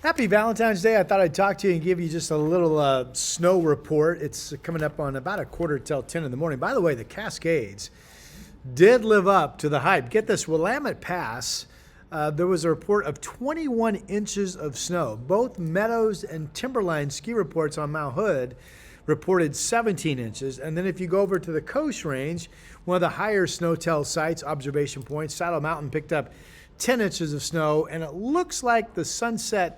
Happy Valentine's Day. I thought I'd talk to you and give you just a little snow report. It's coming up on about a quarter till 10 in the morning. By the way, the Cascades did live up to the hype. Get this, Willamette Pass, there was a report of 21 inches of snow. Both Meadows and Timberline ski reports on Mount Hood reported 17 inches. And then if you go over to the Coast Range, one of the higher snow-tell sites, observation points, Saddle Mountain picked up 10 inches of snow, and it looks like the Sunset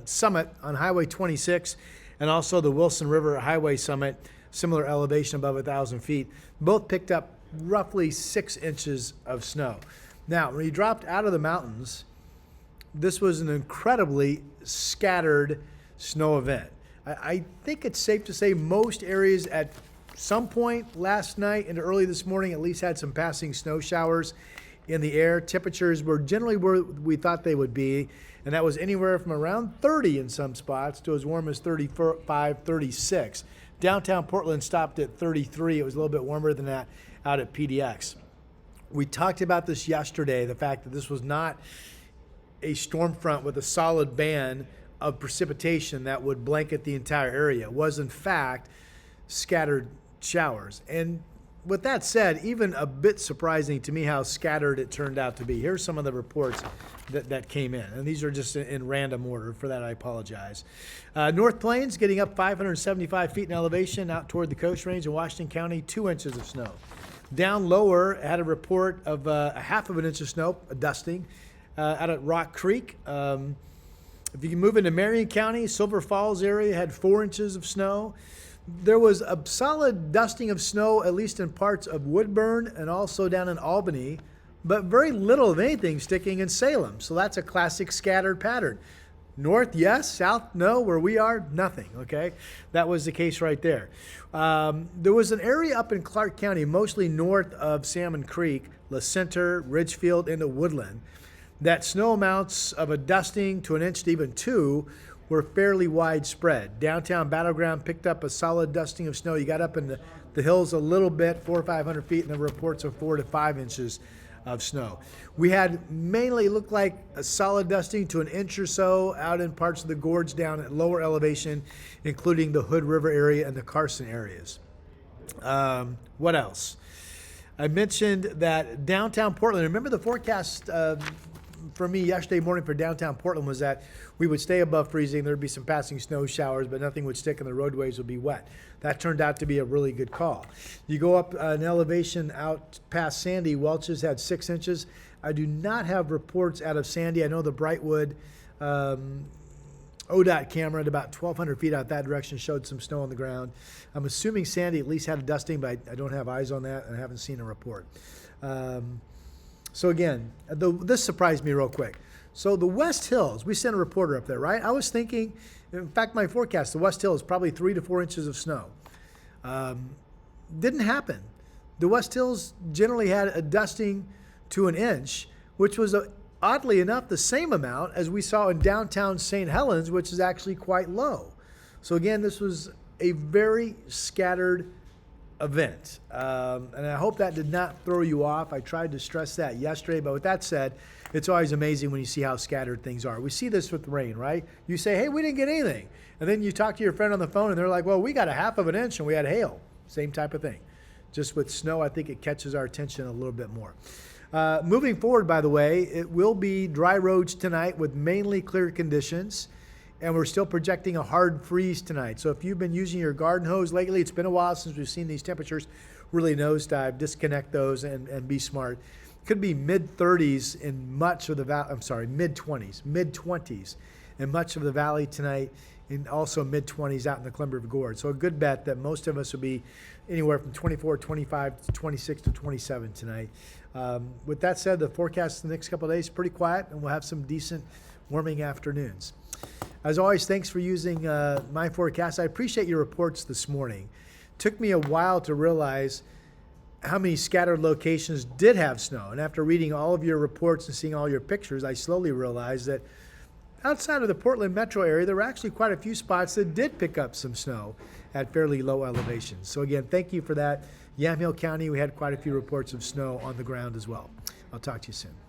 Summit on Highway 26 and also the Wilson River Highway Summit, similar elevation above 1,000 feet, both picked up roughly 6 inches of snow. Now, when you dropped out of the mountains, this was an incredibly scattered snow event. I think it's safe to say most areas at some point last night and early this morning at least had some passing snow showers in the air. Temperatures were generally where we thought they would be, and that was anywhere from around 30 in some spots to as warm as 35, 36. Downtown Portland stopped at 33. It was a little bit warmer than that out at PDX. We talked about this yesterday, the fact that this was not a storm front with a solid band of precipitation that would blanket the entire area. It was, in fact, scattered showers. And with that said, even a bit surprising to me how scattered it turned out to be. Here's some of the reports that came in, and these are just in random order. For that, I apologize. North Plains getting up 575 feet in elevation out toward the Coast Range in Washington County, 2 inches of snow. Down lower, had a report of a half of an inch of snow, a dusting, out at Rock Creek. If you can move into Marion County, Silver Falls area had 4 inches of snow. There was a solid dusting of snow, at least in parts of Woodburn and also down in Albany, but very little of anything sticking in Salem. So that's a classic scattered pattern. North, yes. South, no. Where we are, nothing, okay? That was the case right there. There was an area up in Clark County, mostly north of Salmon Creek, La Center, Ridgefield, and the Woodland, that snow amounts of a dusting to an inch to even 2 were fairly widespread. Downtown Battleground picked up a solid dusting of snow. You got up in the hills a little bit, 400 or 500 feet, and there were reports of 4 to 5 inches of snow. We had mainly looked like a solid dusting to an inch or so out in parts of the gorge down at lower elevation, including the Hood River area and the Carson areas. What else? I mentioned that downtown Portland, remember the forecast for me yesterday morning for downtown Portland was that we would stay above freezing. There'd be some passing snow showers, but nothing would stick and the roadways would be wet. That turned out to be a really good call. You go up an elevation out past Sandy, Welch's had 6 inches. I do not have reports out of Sandy. I know the Brightwood ODOT camera at about 1,200 feet out that direction showed some snow on the ground. I'm assuming Sandy at least had a dusting, but I don't have eyes on that and I haven't seen a report. So again, this surprised me real quick. So the West Hills, we sent a reporter up there, right? I was thinking, in fact, my forecast, the West Hills, probably 3 to 4 inches of snow. Didn't happen. The West Hills generally had a dusting to an inch, which was, oddly enough, the same amount as we saw in downtown St. Helens, which is actually quite low. So again, this was a very scattered event. And I hope that did not throw you off. I tried to stress that yesterday, but with that said, it's always amazing when you see how scattered things are. We see this with rain, right? You say, hey, we didn't get anything. And then you talk to your friend on the phone and they're like, well, we got a half of an inch and we had hail. Same type of thing. Just with snow, I think it catches our attention a little bit more. Moving forward, by the way, it will be dry roads tonight with mainly clear conditions. And we're still projecting a hard freeze tonight. So if you've been using your garden hose lately, it's been a while since we've seen these temperatures really nosedive. Disconnect those and be smart. Could be mid-30s in much of the valley. I'm sorry, mid-20s in much of the valley tonight, and also mid-20s out in the Columbia Gorge. So a good bet that most of us will be anywhere from 24, 25 to 26 to 27 tonight. With that said, the forecast the next couple of days is pretty quiet, and we'll have some decent warming afternoons. As always, thanks for using my forecast. I appreciate your reports this morning. Took me a while to realize how many scattered locations did have snow. And after reading all of your reports and seeing all your pictures, I slowly realized that outside of the Portland metro area, there were actually quite a few spots that did pick up some snow at fairly low elevations. So again, thank you for that. Yamhill County, we had quite a few reports of snow on the ground as well. I'll talk to you soon.